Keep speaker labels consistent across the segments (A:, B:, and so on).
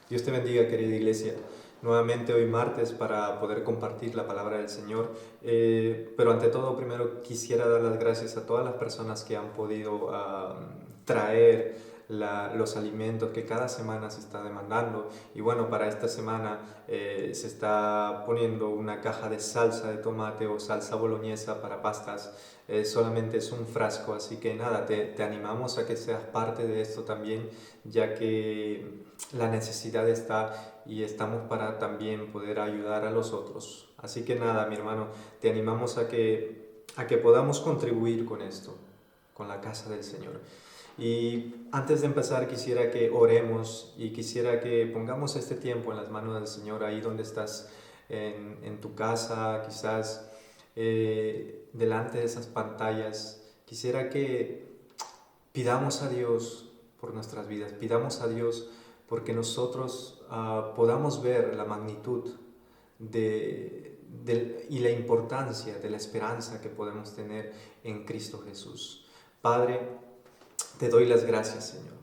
A: Dios te bendiga, querida iglesia. Nuevamente hoy martes para poder compartir la palabra del Señor. Pero ante todo, primero quisiera dar las gracias a todas las personas que han podido traer los alimentos que cada semana se está demandando. Y bueno, para esta semana se está poniendo una caja de salsa de tomate o salsa boloñesa para pastas. Solamente es un frasco, así que nada, te animamos a que seas parte de esto también, ya que la necesidad está y estamos para también poder ayudar a los otros. Así que nada, mi hermano, te animamos a que podamos contribuir con esto, con la casa del Señor. Y antes de empezar quisiera que oremos y quisiera que pongamos este tiempo en las manos del Señor, ahí donde estás, en tu casa, quizás delante de esas pantallas. Quisiera que pidamos a Dios por nuestras vidas, pidamos a Dios porque nosotros podamos ver la magnitud y la importancia de la esperanza que podemos tener en Cristo Jesús. Padre, te doy las gracias, Señor.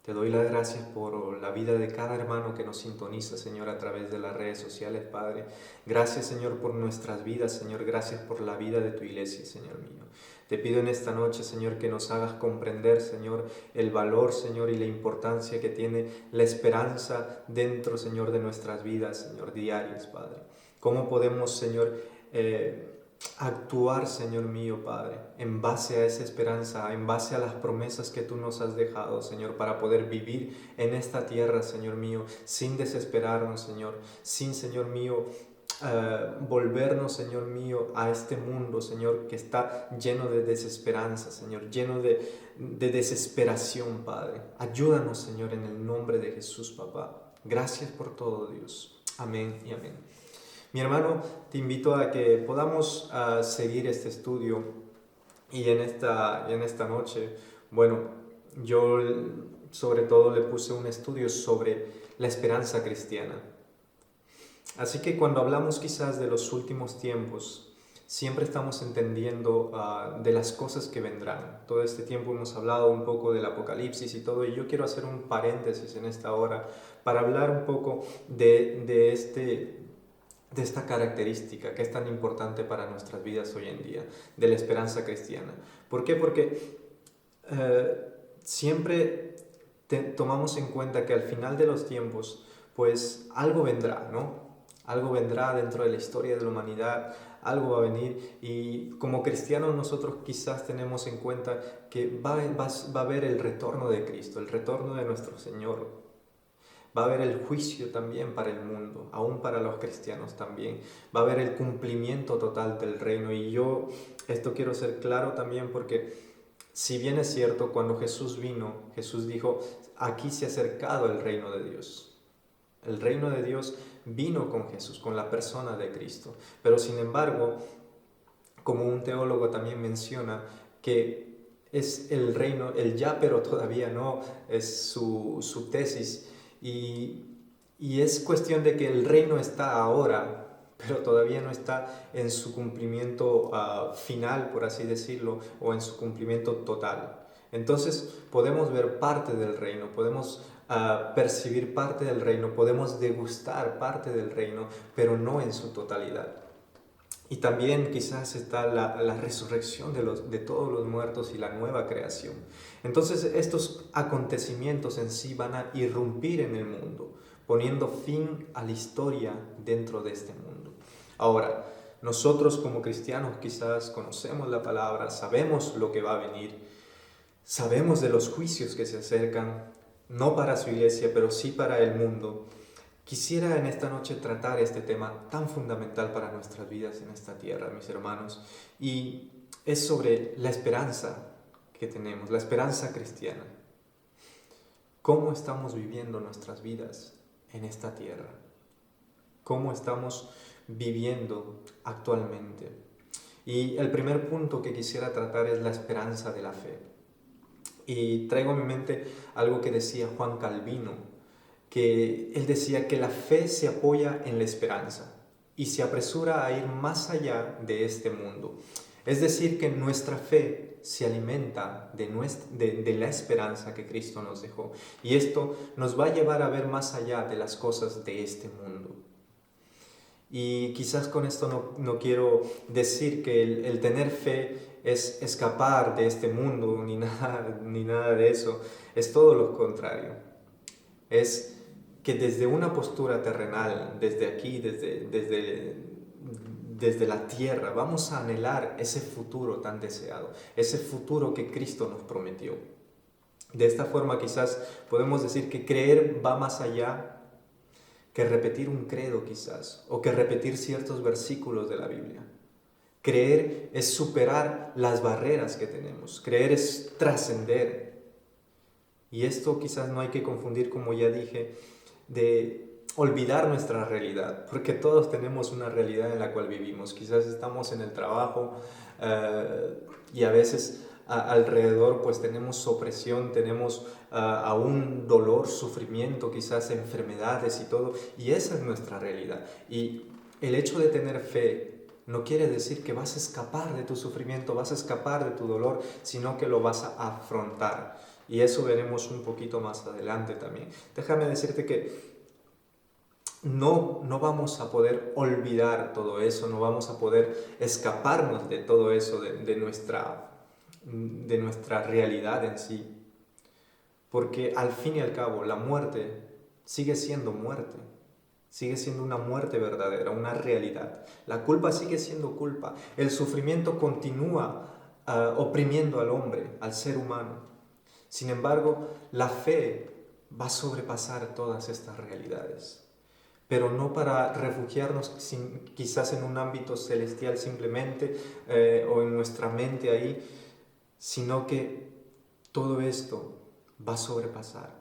A: Te doy las gracias por la vida de cada hermano que nos sintoniza, Señor, a través de las redes sociales, Padre. Gracias, Señor, por nuestras vidas, Señor. Gracias por la vida de tu iglesia, Señor mío. Te pido en esta noche, Señor, que nos hagas comprender, Señor, el valor, Señor, y la importancia que tiene la esperanza dentro, Señor, de nuestras vidas, Señor, diarias, Padre. ¿Cómo podemos, Señor, actuar, Señor mío, Padre, en base a esa esperanza, en base a las promesas que tú nos has dejado, Señor, para poder vivir en esta tierra, Señor mío, sin desesperarnos, Señor, sin, Señor mío, volvernos, Señor mío, a este mundo, Señor, que está lleno de desesperanza, Señor, lleno de desesperación, Padre. Ayúdanos, Señor, en el nombre de Jesús, papá. Gracias por todo, Dios. Amén y amén. Mi hermano, te invito a que podamos seguir este estudio y en esta noche, bueno, yo sobre todo le puse un estudio sobre la esperanza cristiana. Así que cuando hablamos quizás de los últimos tiempos, siempre estamos entendiendo de las cosas que vendrán. Todo este tiempo hemos hablado un poco del Apocalipsis y todo, y yo quiero hacer un paréntesis en esta hora para hablar un poco de esta característica que es tan importante para nuestras vidas hoy en día, de la esperanza cristiana. ¿Por qué? Porque siempre tomamos en cuenta que al final de los tiempos, pues algo vendrá, ¿no? Algo vendrá dentro de la historia de la humanidad, algo va a venir, y como cristianos nosotros quizás tenemos en cuenta que va a haber el retorno de Cristo, el retorno de nuestro Señor. Va a haber el juicio también para el mundo, aún para los cristianos también. Va a haber el cumplimiento total del reino. Y yo esto quiero ser claro también porque si bien es cierto, cuando Jesús vino, Jesús dijo, aquí se ha acercado el reino de Dios. El reino de Dios vino con Jesús, con la persona de Cristo. Pero sin embargo, como un teólogo también menciona, que es el reino, el ya pero todavía no, es su tesis. Y es cuestión de que el reino está ahora, pero todavía no está en su cumplimiento final, por así decirlo, o en su cumplimiento total. Entonces podemos ver parte del reino, podemos percibir parte del reino, podemos degustar parte del reino, pero no en su totalidad. Y también quizás está la resurrección de todos los muertos y la nueva creación. Entonces estos acontecimientos en sí van a irrumpir en el mundo, poniendo fin a la historia dentro de este mundo. Ahora, nosotros como cristianos quizás conocemos la palabra, sabemos lo que va a venir, sabemos de los juicios que se acercan, no para su iglesia, pero sí para el mundo. Quisiera en esta noche tratar este tema tan fundamental para nuestras vidas en esta tierra, mis hermanos, y es sobre la esperanza que tenemos, la esperanza cristiana. ¿Cómo estamos viviendo nuestras vidas en esta tierra? ¿Cómo estamos viviendo actualmente? Y el primer punto que quisiera tratar es la esperanza de la fe. Y traigo a mi mente algo que decía Juan Calvino, que él decía que la fe se apoya en la esperanza y se apresura a ir más allá de este mundo. Es decir, que nuestra fe se alimenta de la esperanza que Cristo nos dejó. Y esto nos va a llevar a ver más allá de las cosas de este mundo. Y quizás con esto no quiero decir que el tener fe es escapar de este mundo, ni nada de eso. Es todo lo contrario. Es que desde una postura terrenal, desde aquí, desde la tierra, vamos a anhelar ese futuro tan deseado, ese futuro que Cristo nos prometió. De esta forma quizás podemos decir que creer va más allá que repetir un credo quizás, o que repetir ciertos versículos de la Biblia. Creer es superar las barreras que tenemos, creer es trascender. Y esto quizás no hay que confundir, como ya dije, de olvidar nuestra realidad, porque todos tenemos una realidad en la cual vivimos. Quizás estamos en el trabajo y a veces alrededor pues tenemos opresión, tenemos aún dolor, sufrimiento, quizás enfermedades y todo, y esa es nuestra realidad. Y el hecho de tener fe no quiere decir que vas a escapar de tu sufrimiento, vas a escapar de tu dolor, sino que lo vas a afrontar. Y eso veremos un poquito más adelante también. Déjame decirte que no vamos a poder olvidar todo eso, no vamos a poder escaparnos de todo eso, de nuestra realidad en sí. Porque al fin y al cabo la muerte sigue siendo muerte, sigue siendo una muerte verdadera, una realidad. La culpa sigue siendo culpa, el sufrimiento continúa oprimiendo al hombre, al ser humano. Sin embargo, la fe va a sobrepasar todas estas realidades, pero no para refugiarnos quizás en un ámbito celestial simplemente o en nuestra mente ahí, sino que todo esto va a sobrepasar.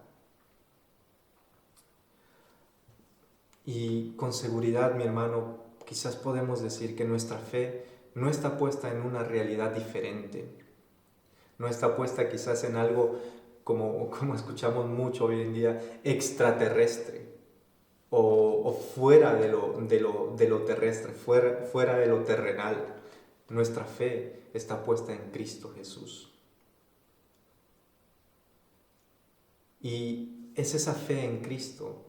A: Y con seguridad, mi hermano, quizás podemos decir que nuestra fe no está puesta en una realidad diferente, no está puesta quizás en algo como escuchamos mucho hoy en día, extraterrestre o fuera de lo terrestre, fuera de lo terrenal. Nuestra fe está puesta en Cristo Jesús. Y es esa fe en Cristo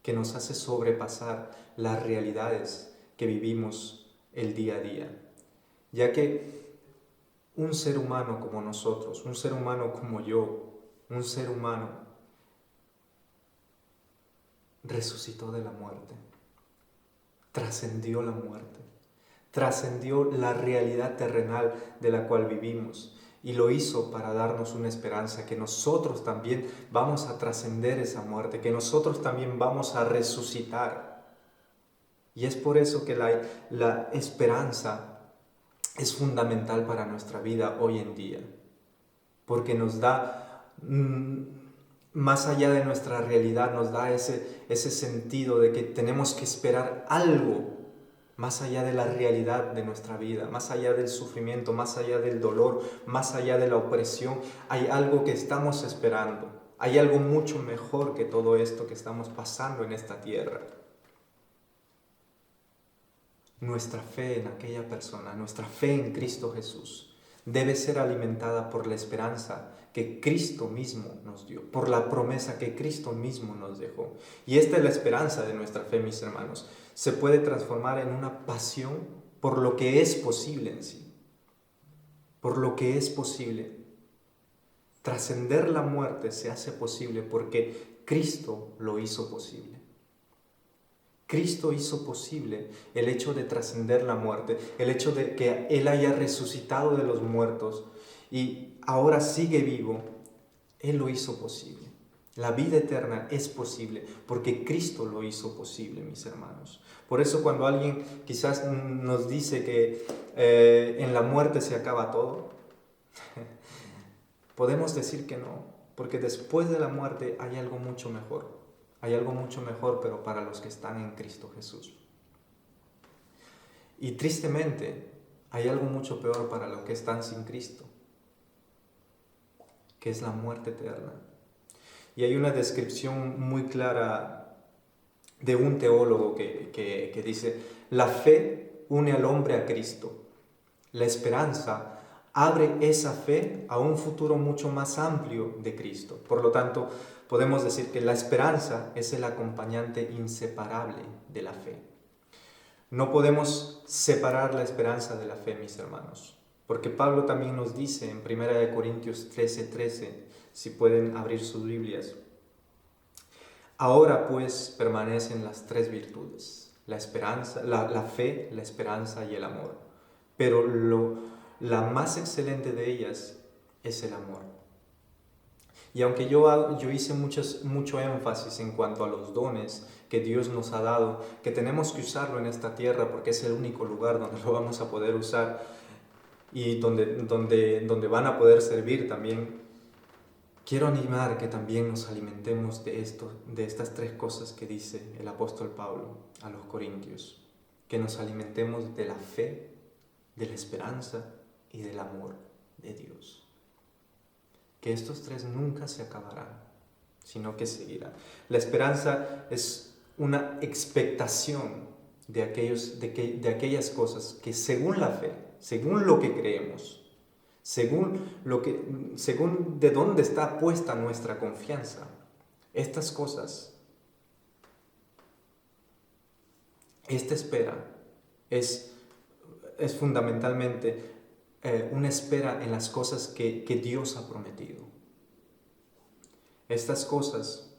A: que nos hace sobrepasar las realidades que vivimos el día a día, ya que un ser humano como nosotros, un ser humano como yo, un ser humano resucitó de la muerte, trascendió la muerte, trascendió la realidad terrenal de la cual vivimos y lo hizo para darnos una esperanza, que nosotros también vamos a trascender esa muerte, que nosotros también vamos a resucitar. Y es por eso que la esperanza es fundamental para nuestra vida hoy en día, porque nos da, más allá de nuestra realidad, nos da ese sentido de que tenemos que esperar algo más allá de la realidad de nuestra vida, más allá del sufrimiento, más allá del dolor, más allá de la opresión. Hay algo que estamos esperando, hay algo mucho mejor que todo esto que estamos pasando en esta tierra. Nuestra fe en aquella persona, nuestra fe en Cristo Jesús, debe ser alimentada por la esperanza que Cristo mismo nos dio, por la promesa que Cristo mismo nos dejó. Y esta es la esperanza de nuestra fe, mis hermanos. Se puede transformar en una pasión por lo que es posible en sí, por lo que es posible. Trascender la muerte se hace posible porque Cristo lo hizo posible. Cristo hizo posible el hecho de trascender la muerte, el hecho de que Él haya resucitado de los muertos y ahora sigue vivo. Él lo hizo posible. La vida eterna es posible porque Cristo lo hizo posible, mis hermanos. Por eso cuando alguien quizás nos dice que en la muerte se acaba todo, podemos decir que no, porque después de la muerte hay algo mucho mejor. Hay algo mucho mejor, pero para los que están en Cristo Jesús. Y tristemente, hay algo mucho peor para los que están sin Cristo, que es la muerte eterna. Y hay una descripción muy clara de un teólogo que dice: la fe une al hombre a Cristo, La esperanza abre esa fe a un futuro mucho más amplio de Cristo. Por lo tanto, podemos decir que la esperanza es el acompañante inseparable de la fe. No podemos separar la esperanza de la fe, mis hermanos, porque Pablo también nos dice en 1 Corintios 13:13, si pueden abrir sus Biblias: ahora pues permanecen las tres virtudes, la esperanza, la fe, la esperanza y el amor. Pero la más excelente de ellas es el amor. Y aunque yo hice mucho énfasis en cuanto a los dones que Dios nos ha dado, que tenemos que usarlo en esta tierra porque es el único lugar donde lo vamos a poder usar y donde van a poder servir también, quiero animar que también nos alimentemos de estas tres cosas que dice el apóstol Pablo a los Corintios, que nos alimentemos de la fe, de la esperanza y del amor de Dios. Que estos tres nunca se acabarán, sino que seguirán. La esperanza es una expectación de aquellas cosas que según la fe, según lo que creemos, según de dónde está puesta nuestra confianza, estas cosas, esta espera es fundamentalmente una espera en las cosas que Dios ha prometido. Estas cosas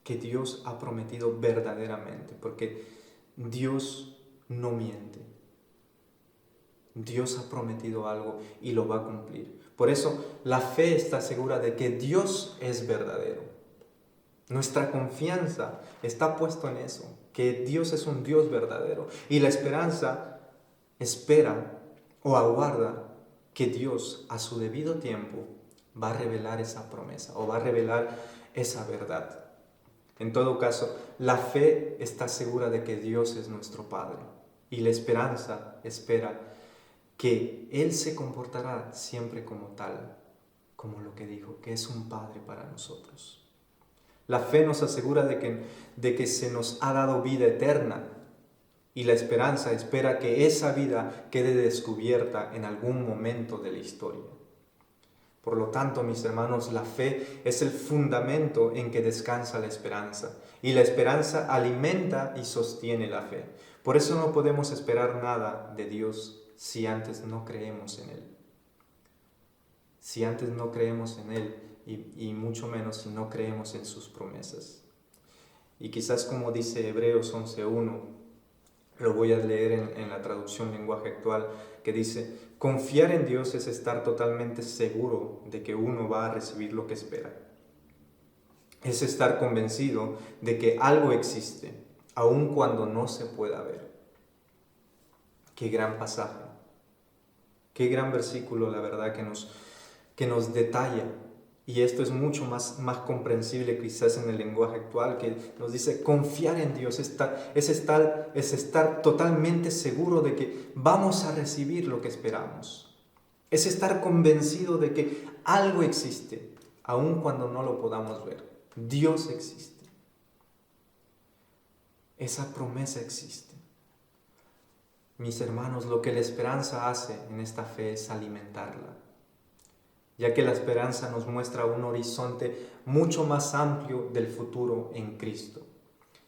A: que Dios ha prometido verdaderamente, porque Dios no miente. Dios ha prometido algo y lo va a cumplir. Por eso la fe está segura de que Dios es verdadero. Nuestra confianza está puesta en eso, que Dios es un Dios verdadero. Y la esperanza espera o aguarda que Dios a su debido tiempo va a revelar esa promesa o va a revelar esa verdad. En todo caso, la fe está segura de que Dios es nuestro Padre y la esperanza espera que Él se comportará siempre como tal, como lo que dijo, que es un Padre para nosotros. La fe nos asegura de que se nos ha dado vida eterna y la esperanza espera que esa vida quede descubierta en algún momento de la historia. Por lo tanto, mis hermanos, la fe es el fundamento en que descansa la esperanza y la esperanza alimenta y sostiene la fe. Por eso no podemos esperar nada de Dios si antes no creemos en Él. Si antes no creemos en Él y mucho menos si no creemos en sus promesas. Y quizás como dice Hebreos 11:1, lo voy a leer en la traducción lenguaje actual, que dice: confiar en Dios es estar totalmente seguro de que uno va a recibir lo que espera. Es estar convencido de que algo existe, aun cuando no se pueda ver. Qué gran pasaje, qué gran versículo, la verdad, que nos detalla. Y esto es mucho más comprensible quizás en el lenguaje actual, que nos dice confiar en Dios, es estar totalmente seguro de que vamos a recibir lo que esperamos. Es estar convencido de que algo existe, aun cuando no lo podamos ver. Dios existe. Esa promesa existe. Mis hermanos, lo que la esperanza hace en esta fe es alimentarla, ya que la esperanza nos muestra un horizonte mucho más amplio del futuro en Cristo.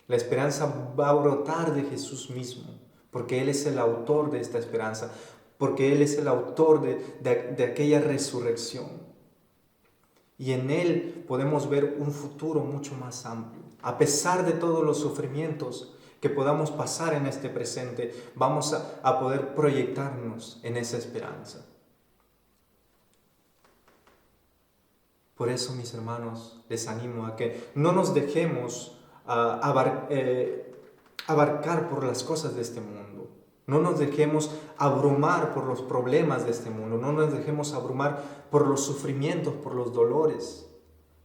A: La esperanza va a brotar de Jesús mismo, porque Él es el autor de esta esperanza, porque Él es el autor de aquella resurrección. Y en Él podemos ver un futuro mucho más amplio. A pesar de todos los sufrimientos que podamos pasar en este presente, vamos a poder proyectarnos en esa esperanza. Por eso, mis hermanos, les animo a que no nos dejemos abarcar por las cosas de este mundo. No nos dejemos abrumar por los problemas de este mundo. No nos dejemos abrumar por los sufrimientos, por los dolores,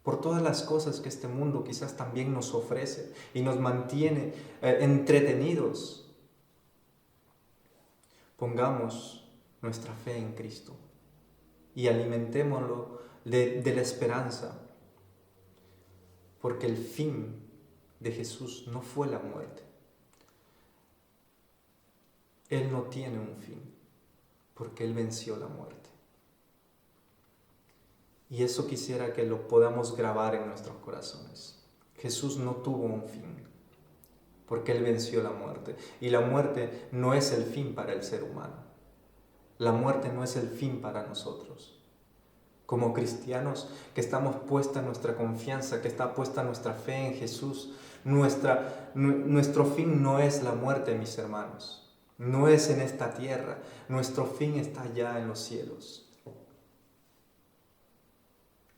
A: por todas las cosas que este mundo quizás también nos ofrece y nos mantiene entretenidos. Pongamos nuestra fe en Cristo y alimentémoslo de la esperanza, porque el fin de Jesús no fue la muerte. Él no tiene un fin. porque Él venció la muerte. Y eso quisiera que lo podamos grabar en nuestros corazones. Jesús no tuvo un fin, porque Él venció la muerte. Y la muerte no es el fin para el ser humano. La muerte no es el fin para nosotros. Como cristianos que estamos puesta nuestra confianza, que está puesta nuestra fe en Jesús, nuestro fin no es la muerte, mis hermanos. No es en esta tierra. Nuestro fin está allá en los cielos.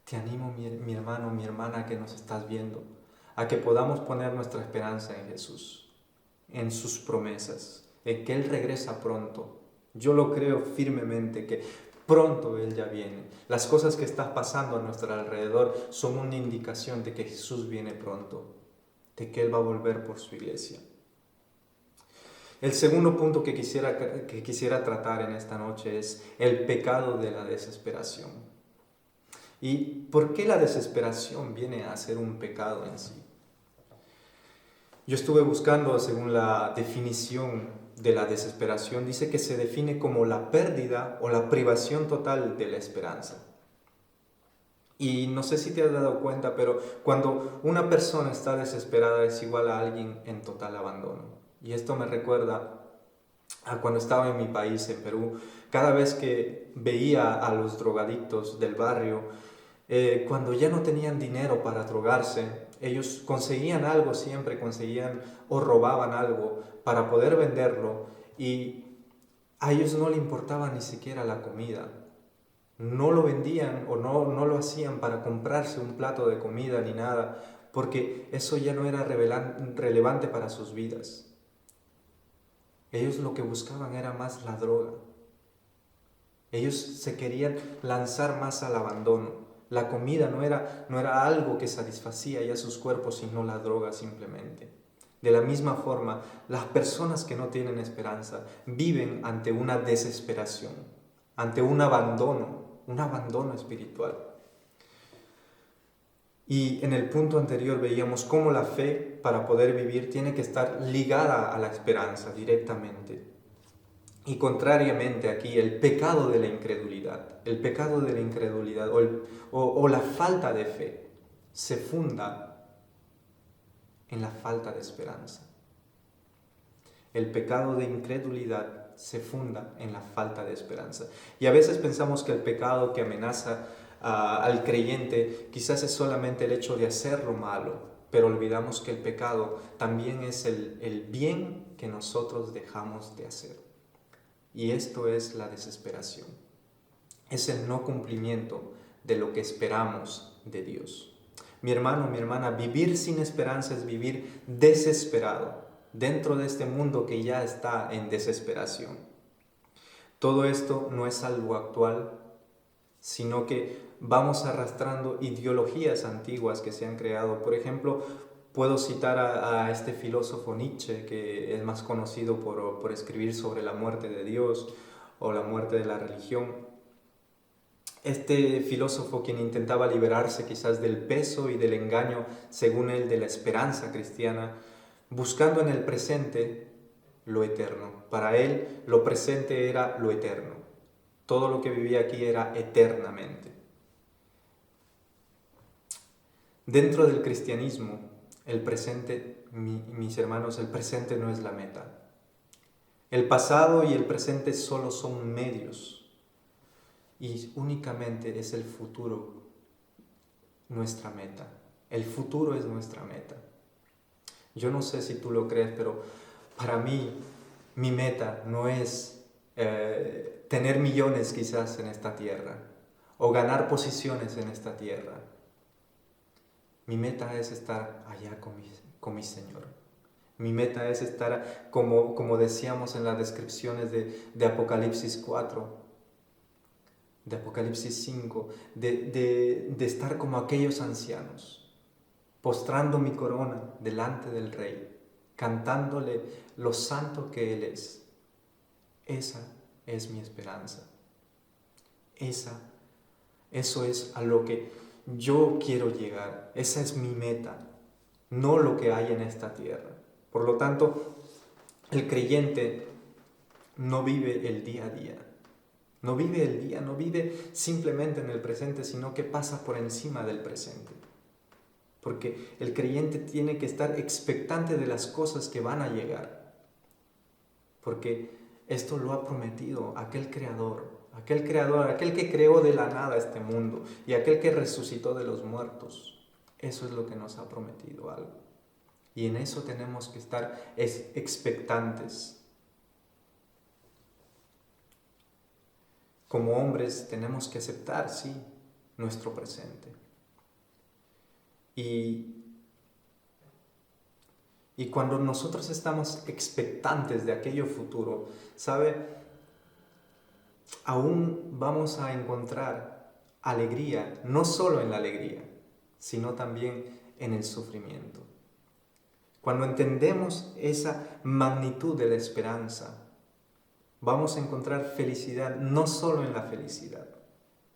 A: Te animo, mi hermano, mi hermana que nos estás viendo, a que podamos poner nuestra esperanza en Jesús, en sus promesas, en que Él regresa pronto. Yo lo creo firmemente que pronto Él ya viene. Las cosas que están pasando a nuestro alrededor son una indicación de que Jesús viene pronto, de que Él va a volver por su iglesia. El segundo punto que quisiera tratar en esta noche es el pecado de la desesperación. ¿Y por qué la desesperación viene a ser un pecado en sí? Yo estuve buscando, según la definición de la desesperación, dice que se define como la pérdida o la privación total de la esperanza. Y no sé si te has dado cuenta, pero cuando una persona está desesperada es igual a alguien en total abandono. Y esto me recuerda a cuando estaba en mi país, en Perú. Cada vez que veía a los drogadictos del barrio, cuando ya no tenían dinero para drogarse, ellos conseguían algo siempre, conseguían o robaban algo para poder venderlo, y a ellos no le importaba ni siquiera la comida. No lo vendían o no lo hacían para comprarse un plato de comida ni nada, porque eso ya no era relevante para sus vidas. Ellos lo que buscaban era más la droga. Ellos se querían lanzar más al abandono. La comida no era algo que satisfacía ya sus cuerpos, sino la droga simplemente. De la misma forma, las personas que no tienen esperanza viven ante una desesperación, ante un abandono espiritual. Y en el punto anterior veíamos cómo la fe, para poder vivir, tiene que estar ligada a la esperanza directamente. Y contrariamente aquí, el pecado de la incredulidad o la falta de fe se funda en la falta de esperanza. El pecado de incredulidad se funda en la falta de esperanza. Y a veces pensamos que el pecado que amenaza al creyente quizás es solamente el hecho de hacer lo malo, pero olvidamos que el pecado también es el bien que nosotros dejamos de hacer. Y esto es la desesperación. Es el no cumplimiento de lo que esperamos de Dios. Mi hermano, mi hermana, vivir sin esperanza es vivir desesperado dentro de este mundo que ya está en desesperación. Todo esto no es algo actual, sino que vamos arrastrando ideologías antiguas que se han creado. Por ejemplo, puedo citar a este filósofo Nietzsche, que es más conocido por escribir sobre la muerte de Dios o la muerte de la religión. Este filósofo, quien intentaba liberarse quizás del peso y del engaño, según él, de la esperanza cristiana, buscando en el presente lo eterno. Para él, lo presente era lo eterno. Todo lo que vivía aquí era eternamente. Dentro del cristianismo, el presente, mis hermanos, el presente no es la meta. El pasado y el presente solo son medios. Y únicamente es el futuro nuestra meta. El futuro es nuestra meta. Yo no sé si tú lo crees, pero para mí, mi meta no es tener millones quizás en esta tierra o ganar posiciones en esta tierra. Mi meta es estar allá con mi Señor. Mi meta es estar, como decíamos en las descripciones de Apocalipsis 4, de Apocalipsis 5, de estar como aquellos ancianos, postrando mi corona delante del Rey, cantándole lo santo que Él es. Esa es mi esperanza. Eso es a lo que yo quiero llegar. Esa es mi meta, no lo que hay en esta tierra. Por lo tanto, el creyente no vive el día a día. No vive el día, no vive simplemente en el presente, sino que pasa por encima del presente. Porque el creyente tiene que estar expectante de las cosas que van a llegar. Porque esto lo ha prometido aquel creador, aquel que creó de la nada este mundo y aquel que resucitó de los muertos. Eso es lo que nos ha prometido algo. Y en eso tenemos que estar expectantes. Como hombres tenemos que aceptar, sí, nuestro presente. Y cuando nosotros estamos expectantes de aquello futuro, ¿sabe? Aún vamos a encontrar alegría, no solo en la alegría, sino también en el sufrimiento. Cuando entendemos esa magnitud de la esperanza, vamos a encontrar felicidad no solo en la felicidad,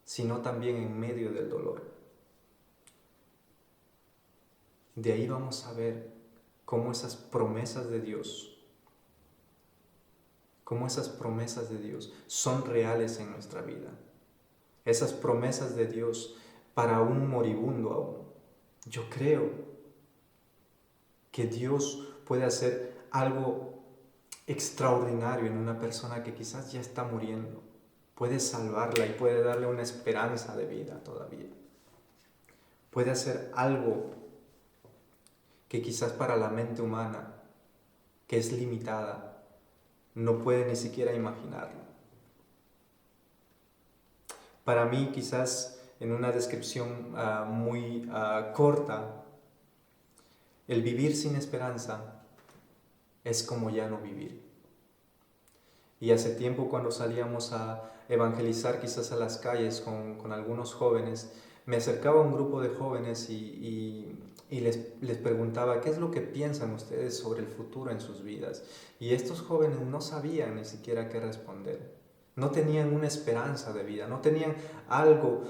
A: sino también en medio del dolor. De ahí vamos a ver cómo esas promesas de Dios, son reales en nuestra vida. Esas promesas de Dios para un moribundo aún. Yo creo que Dios puede hacer algo extraordinario en una persona que quizás ya está muriendo. Puede salvarla y puede darle una esperanza de vida todavía. Puede hacer algo que quizás para la mente humana, que es limitada, no puede ni siquiera imaginarlo. Para mí, quizás en una descripción muy corta, el vivir sin esperanza es como ya no vivir. Y hace tiempo, cuando salíamos a evangelizar quizás a las calles con algunos jóvenes, me acercaba a un grupo de jóvenes y les preguntaba qué es lo que piensan ustedes sobre el futuro en sus vidas. Y estos jóvenes no sabían ni siquiera qué responder. No tenían una esperanza de vida, no tenían algo,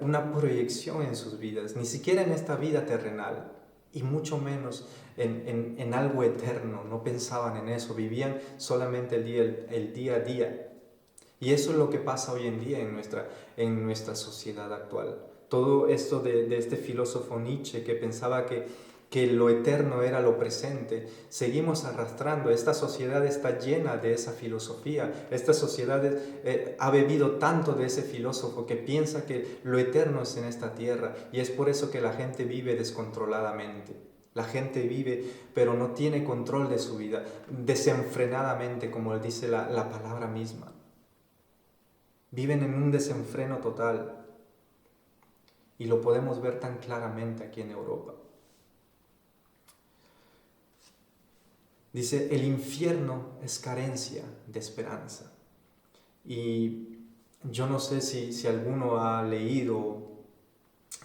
A: una proyección en sus vidas, ni siquiera en esta vida terrenal, y mucho menos en algo eterno. No pensaban en eso, vivían solamente el día a día. Y eso es lo que pasa hoy en día en nuestra sociedad actual. Todo esto de este filósofo Nietzsche, que pensaba que lo eterno era lo presente, seguimos arrastrando. Esta sociedad está llena de esa filosofía. Esta sociedad ha bebido tanto de ese filósofo que piensa que lo eterno es en esta tierra, y es por eso que la gente vive descontroladamente. La gente vive, pero no tiene control de su vida, desenfrenadamente, como dice la palabra misma. Viven en un desenfreno total, y lo podemos ver tan claramente aquí en Europa. Dice, el infierno es carencia de esperanza. Y yo no sé si alguno ha leído,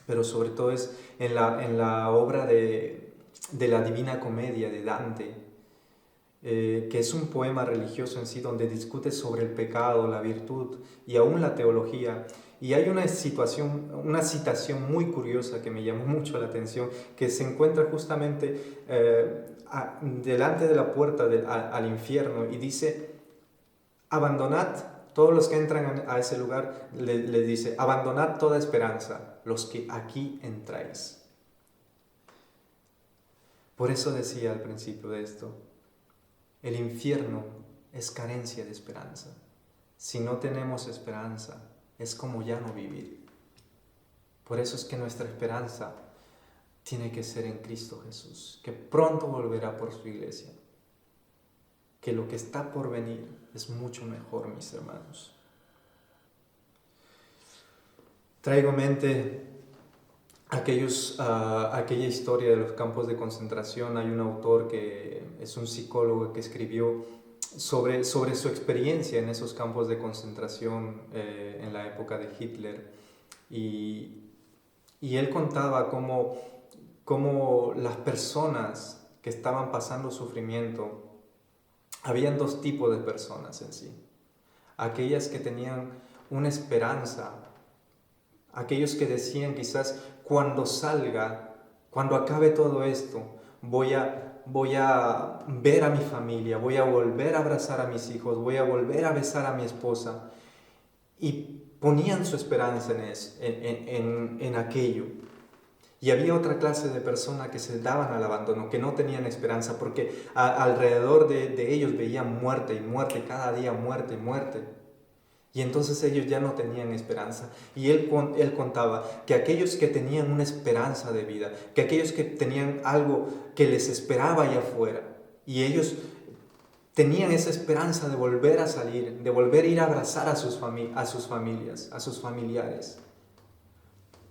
A: pero sobre todo es en la obra de la Divina Comedia de Dante, que es un poema religioso en sí, donde discute sobre el pecado, la virtud y aún la teología. Y hay una citación muy curiosa que me llamó mucho la atención, que se encuentra justamente delante de la puerta al infierno, y dice: abandonad, todos los que entran a ese lugar, le dice, abandonad toda esperanza, los que aquí entráis. Por eso decía al principio de esto, el infierno es carencia de esperanza. Si no tenemos esperanza, es como ya no vivir. Por eso es que nuestra esperanza tiene que ser en Cristo Jesús, que pronto volverá por su iglesia, que lo que está por venir es mucho mejor, mis hermanos. Traigo en mente aquella historia de los campos de concentración. Hay un autor que es un psicólogo que escribió sobre su experiencia en esos campos de concentración en la época de Hitler, y él contaba cómo las personas que estaban pasando sufrimiento, habían dos tipos de personas en sí: aquellas que tenían una esperanza, aquellos que decían quizás, cuando salga, cuando acabe todo esto, voy a ver a mi familia, voy a volver a abrazar a mis hijos, voy a volver a besar a mi esposa. y ponían su esperanza en aquello. Y había otra clase de personas que se daban al abandono, que no tenían esperanza, porque alrededor de ellos veían muerte y muerte, cada día muerte y muerte. Y entonces ellos ya no tenían esperanza. Y él contaba que aquellos que tenían una esperanza de vida, que aquellos que tenían algo que les esperaba allá afuera, y ellos tenían esa esperanza de volver a salir, de volver a ir a abrazar a sus familias, a sus familiares.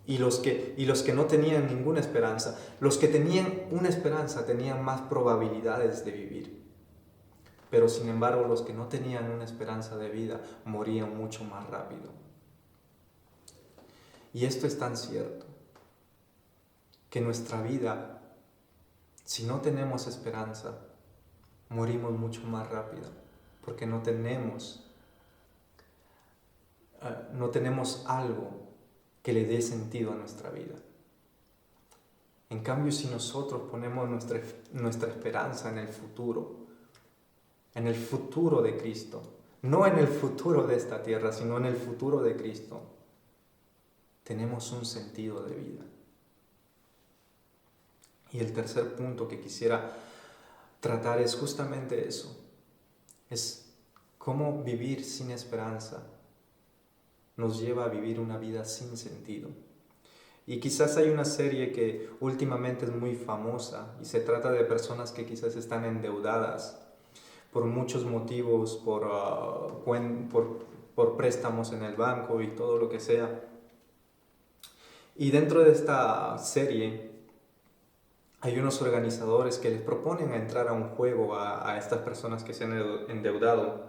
A: Y los que no tenían ninguna esperanza, los que tenían una esperanza tenían más probabilidades de vivir. Pero sin embargo, los que no tenían una esperanza de vida morían mucho más rápido. Y esto es tan cierto, que nuestra vida, si no tenemos esperanza, morimos mucho más rápido, porque no tenemos algo que le dé sentido a nuestra vida. En cambio, si nosotros ponemos nuestra esperanza en el futuro de Cristo, no en el futuro de esta tierra, sino en el futuro de Cristo, tenemos un sentido de vida. Y el tercer punto que quisiera tratar es justamente eso, es cómo vivir sin esperanza nos lleva a vivir una vida sin sentido. Y quizás hay una serie que últimamente es muy famosa y se trata de personas que quizás están endeudadas por muchos motivos, por préstamos en el banco y todo lo que sea. Y dentro de esta serie hay unos organizadores que les proponen entrar a un juego a estas personas que se han endeudado.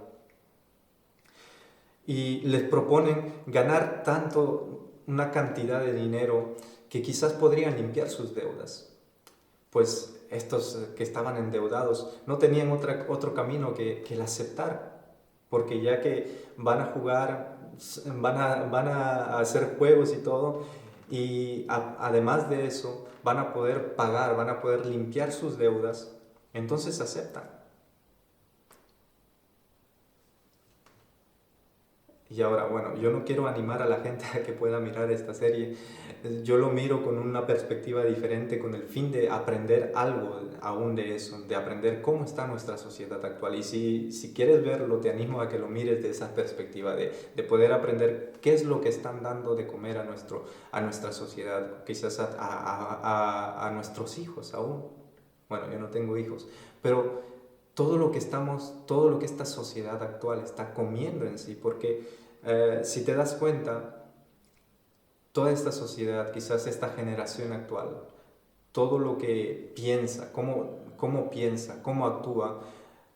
A: Y les proponen ganar una cantidad de dinero que quizás podrían limpiar sus deudas. Pues estos que estaban endeudados no tenían otro camino que el aceptar, porque ya que van a jugar, van a hacer juegos y todo, y además de eso van a poder pagar, van a poder limpiar sus deudas, entonces aceptan. Y ahora, bueno, yo no quiero animar a la gente a que pueda mirar esta serie. Yo lo miro con una perspectiva diferente, con el fin de aprender algo aún de eso, de aprender cómo está nuestra sociedad actual. Y si quieres verlo, te animo a que lo mires de esa perspectiva, de poder aprender qué es lo que están dando de comer a nuestra sociedad, quizás a nuestros hijos aún. Bueno, yo no tengo hijos, pero todo lo que esta sociedad actual está comiendo en sí, porque si te das cuenta, toda esta sociedad, quizás esta generación actual, todo lo que piensa, cómo piensa, cómo actúa,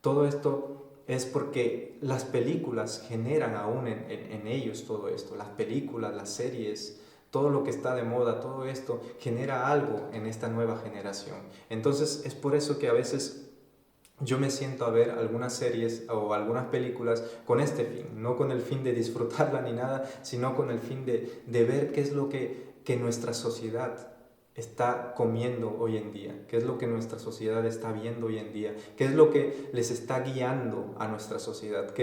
A: todo esto es porque las películas generan aún en ellos todo esto, las películas, las series, todo lo que está de moda, todo esto genera algo en esta nueva generación. Entonces es por eso que a veces yo me siento a ver algunas series o algunas películas con este fin, no con el fin de disfrutarla ni nada, sino con el fin de ver qué es lo que nuestra sociedad está comiendo hoy en día, qué es lo que nuestra sociedad está viendo hoy en día, qué es lo que les está guiando a nuestra sociedad,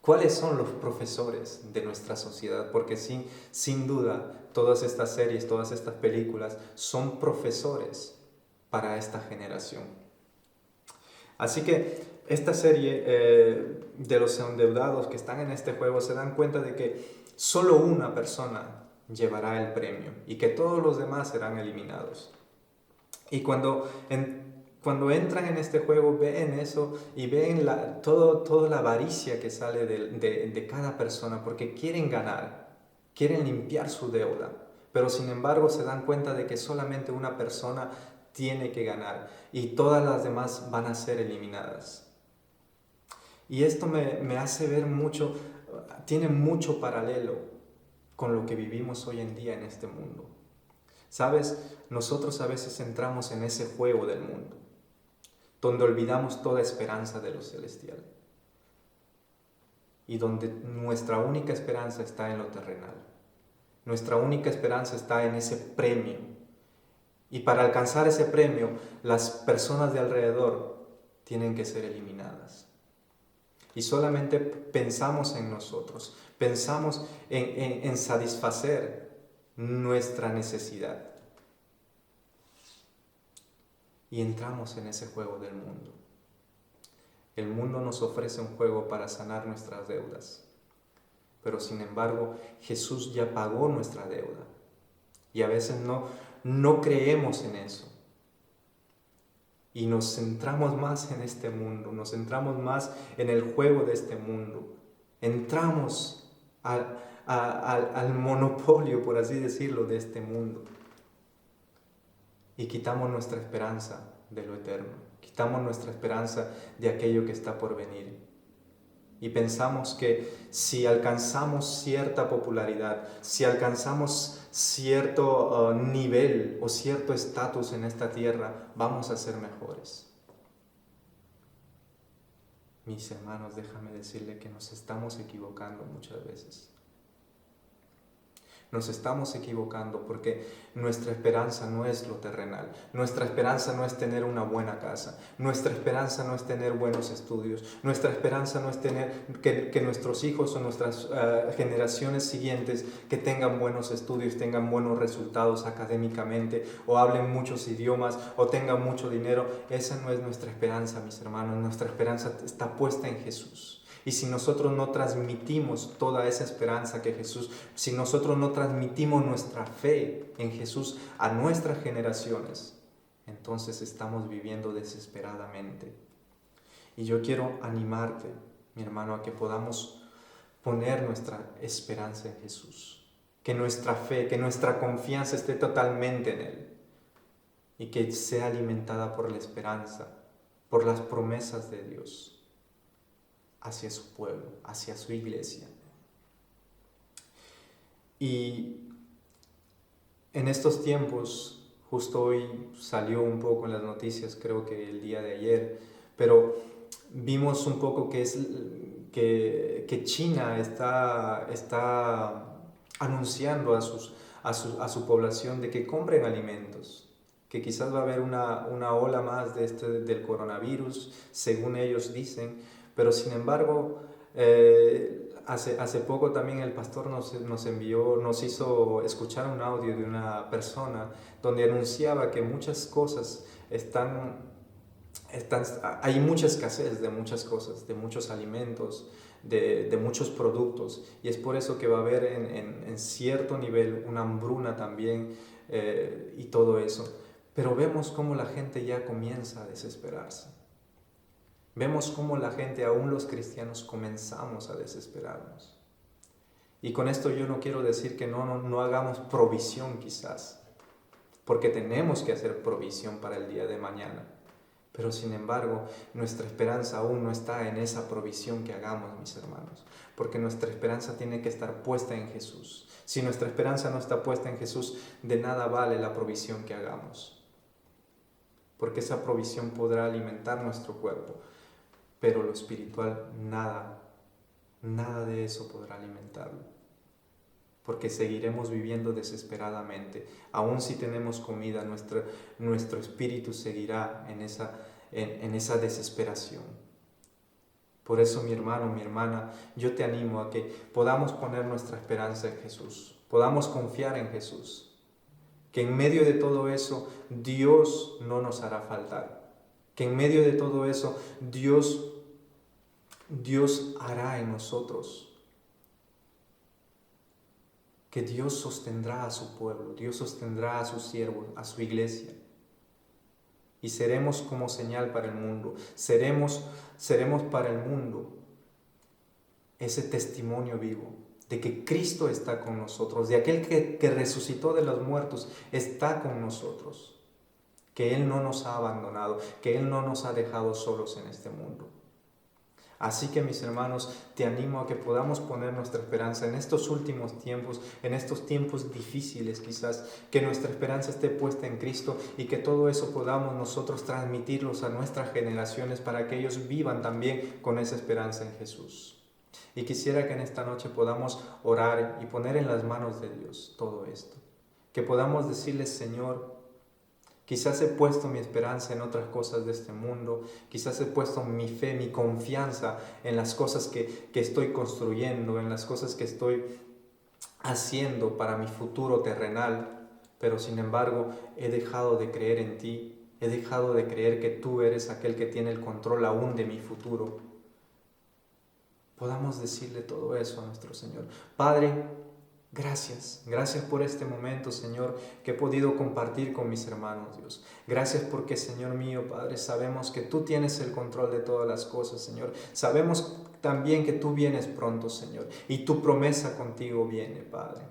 A: cuáles son los profesores de nuestra sociedad, porque sin duda todas estas series, todas estas películas son profesores para esta generación. Así que esta serie de los endeudados que están en este juego se dan cuenta de que solo una persona llevará el premio y que todos los demás serán eliminados. Y cuando entran en este juego ven eso y ven toda la avaricia que sale de cada persona porque quieren ganar, quieren limpiar su deuda, pero sin embargo se dan cuenta de que solamente una persona tiene que ganar y todas las demás van a ser eliminadas. Y esto me hace ver mucho, tiene mucho paralelo con lo que vivimos hoy en día en este mundo. ¿Sabes? Nosotros a veces entramos en ese juego del mundo, donde olvidamos toda esperanza de lo celestial y donde nuestra única esperanza está en lo terrenal. Nuestra única esperanza está en ese premio. Y para alcanzar ese premio, las personas de alrededor tienen que ser eliminadas. y solamente pensamos en nosotros, pensamos en satisfacer nuestra necesidad. Y entramos en ese juego del mundo. El mundo nos ofrece un juego para sanar nuestras deudas, pero sin embargo Jesús ya pagó nuestra deuda y a veces no creemos en eso y nos centramos más en este mundo, nos centramos más en el juego de este mundo, entramos al monopolio, por así decirlo, de este mundo y quitamos nuestra esperanza de lo eterno, quitamos nuestra esperanza de aquello que está por venir. Y pensamos que si alcanzamos cierta popularidad, si alcanzamos cierto nivel o cierto estatus en esta tierra, vamos a ser mejores. Mis hermanos, déjame decirle que nos estamos equivocando muchas veces. Nos estamos equivocando porque nuestra esperanza no es lo terrenal, nuestra esperanza no es tener una buena casa, nuestra esperanza no es tener buenos estudios, nuestra esperanza no es tener que nuestros hijos o nuestras generaciones siguientes que tengan buenos estudios, tengan buenos resultados académicamente o hablen muchos idiomas o tengan mucho dinero. Esa no es nuestra esperanza, mis hermanos, nuestra esperanza está puesta en Jesús. Y si nosotros no transmitimos toda esa esperanza que Jesús, si nosotros no transmitimos nuestra fe en Jesús a nuestras generaciones, entonces estamos viviendo desesperadamente. Y yo quiero animarte, mi hermano, a que podamos poner nuestra esperanza en Jesús. Que nuestra fe, que nuestra confianza esté totalmente en Él. Y que sea alimentada por la esperanza, por las promesas de Dios hacia su pueblo, hacia su iglesia. Y en estos tiempos, justo hoy salió un poco en las noticias, creo que el día de ayer, pero vimos un poco que China está anunciando a su población de que compren alimentos, que quizás va a haber una ola más del coronavirus, según ellos dicen. Pero sin embargo, hace poco también el pastor nos hizo escuchar un audio de una persona donde anunciaba que muchas cosas hay mucha escasez de muchas cosas, de muchos alimentos, de muchos productos, y es por eso que va a haber en cierto nivel una hambruna también y todo eso. Pero vemos cómo la gente ya comienza a desesperarse. Vemos cómo la gente, aún los cristianos, comenzamos a desesperarnos. Y con esto yo no quiero decir que no hagamos provisión quizás, porque tenemos que hacer provisión para el día de mañana. Pero sin embargo, nuestra esperanza aún no está en esa provisión que hagamos, mis hermanos, porque nuestra esperanza tiene que estar puesta en Jesús. Si nuestra esperanza no está puesta en Jesús, de nada vale la provisión que hagamos, porque esa provisión podrá alimentar nuestro cuerpo, pero lo espiritual nada de eso podrá alimentarlo, porque seguiremos viviendo desesperadamente. Aun si tenemos comida, nuestro espíritu seguirá en esa desesperación. Por eso, mi hermano, mi hermana, yo te animo a que podamos poner nuestra esperanza en Jesús, podamos confiar en Jesús, que en medio de todo eso Dios no nos hará faltar, que en medio de todo eso Dios hará en nosotros, que Dios sostendrá a su pueblo, Dios sostendrá a sus siervos, a su iglesia, y seremos como señal para el mundo, seremos para el mundo ese testimonio vivo de que Cristo está con nosotros, de aquel que resucitó de los muertos está con nosotros, que Él no nos ha abandonado, que Él no nos ha dejado solos en este mundo. Así que, mis hermanos, te animo a que podamos poner nuestra esperanza en estos últimos tiempos, en estos tiempos difíciles quizás, que nuestra esperanza esté puesta en Cristo y que todo eso podamos nosotros transmitirlos a nuestras generaciones para que ellos vivan también con esa esperanza en Jesús. Y quisiera que en esta noche podamos orar y poner en las manos de Dios todo esto, que podamos decirle: Señor, Quizás he puesto mi esperanza en otras cosas de este mundo, quizás he puesto mi fe, mi confianza en las cosas que estoy construyendo, en las cosas que estoy haciendo para mi futuro terrenal, pero sin embargo he dejado de creer en ti, he dejado de creer que tú eres aquel que tiene el control aún de mi futuro. Podamos decirle todo eso a nuestro Señor. Padre, gracias, gracias por este momento, Señor, que he podido compartir con mis hermanos, Dios. Gracias porque, Señor mío, Padre, sabemos que tú tienes el control de todas las cosas, Señor. Sabemos también que tú vienes pronto, Señor, y tu promesa contigo viene, Padre.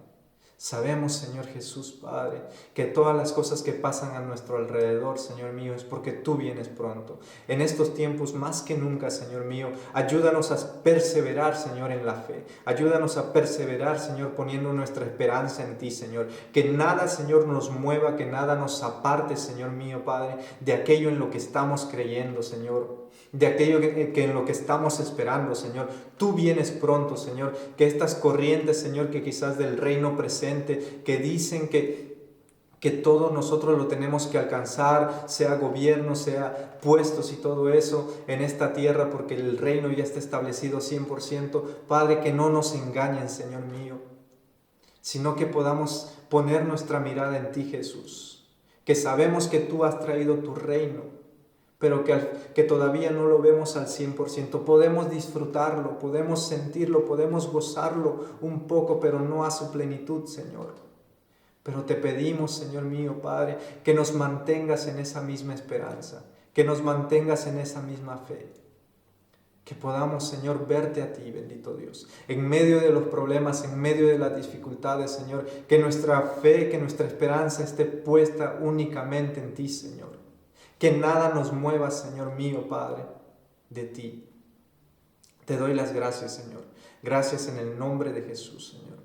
A: Sabemos, Señor Jesús, Padre, que todas las cosas que pasan a nuestro alrededor, Señor mío, es porque tú vienes pronto. En estos tiempos, más que nunca, Señor mío, ayúdanos a perseverar, Señor, en la fe. Ayúdanos a perseverar, Señor, poniendo nuestra esperanza en ti, Señor. Que nada, Señor, nos mueva, que nada nos aparte, Señor mío, Padre, de aquello en lo que estamos creyendo, Señor. De aquello que en lo que estamos esperando, Señor. Tú vienes pronto, Señor. Que estas corrientes, Señor, que quizás del reino presente, que dicen que todo nosotros lo tenemos que alcanzar, sea gobierno, sea puestos y todo eso en esta tierra, porque el reino ya está establecido 100%. Padre, que no nos engañen, Señor mío, sino que podamos poner nuestra mirada en ti, Jesús. Que sabemos que tú has traído tu reino, pero que todavía no lo vemos al 100%. Podemos disfrutarlo, podemos sentirlo, podemos gozarlo un poco, pero no a su plenitud, Señor. Pero te pedimos, Señor mío, Padre, que nos mantengas en esa misma esperanza, que nos mantengas en esa misma fe. Que podamos, Señor, verte a ti, bendito Dios, en medio de los problemas, en medio de las dificultades, Señor. Que nuestra fe, que nuestra esperanza esté puesta únicamente en ti, Señor. Que nada nos mueva, Señor mío, Padre, de ti. Te doy las gracias, Señor. Gracias en el nombre de Jesús, Señor.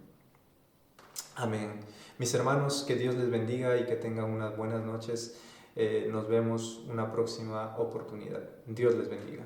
A: Amén. Mis hermanos, que Dios les bendiga y que tengan unas buenas noches. Nos vemos una próxima oportunidad. Dios les bendiga.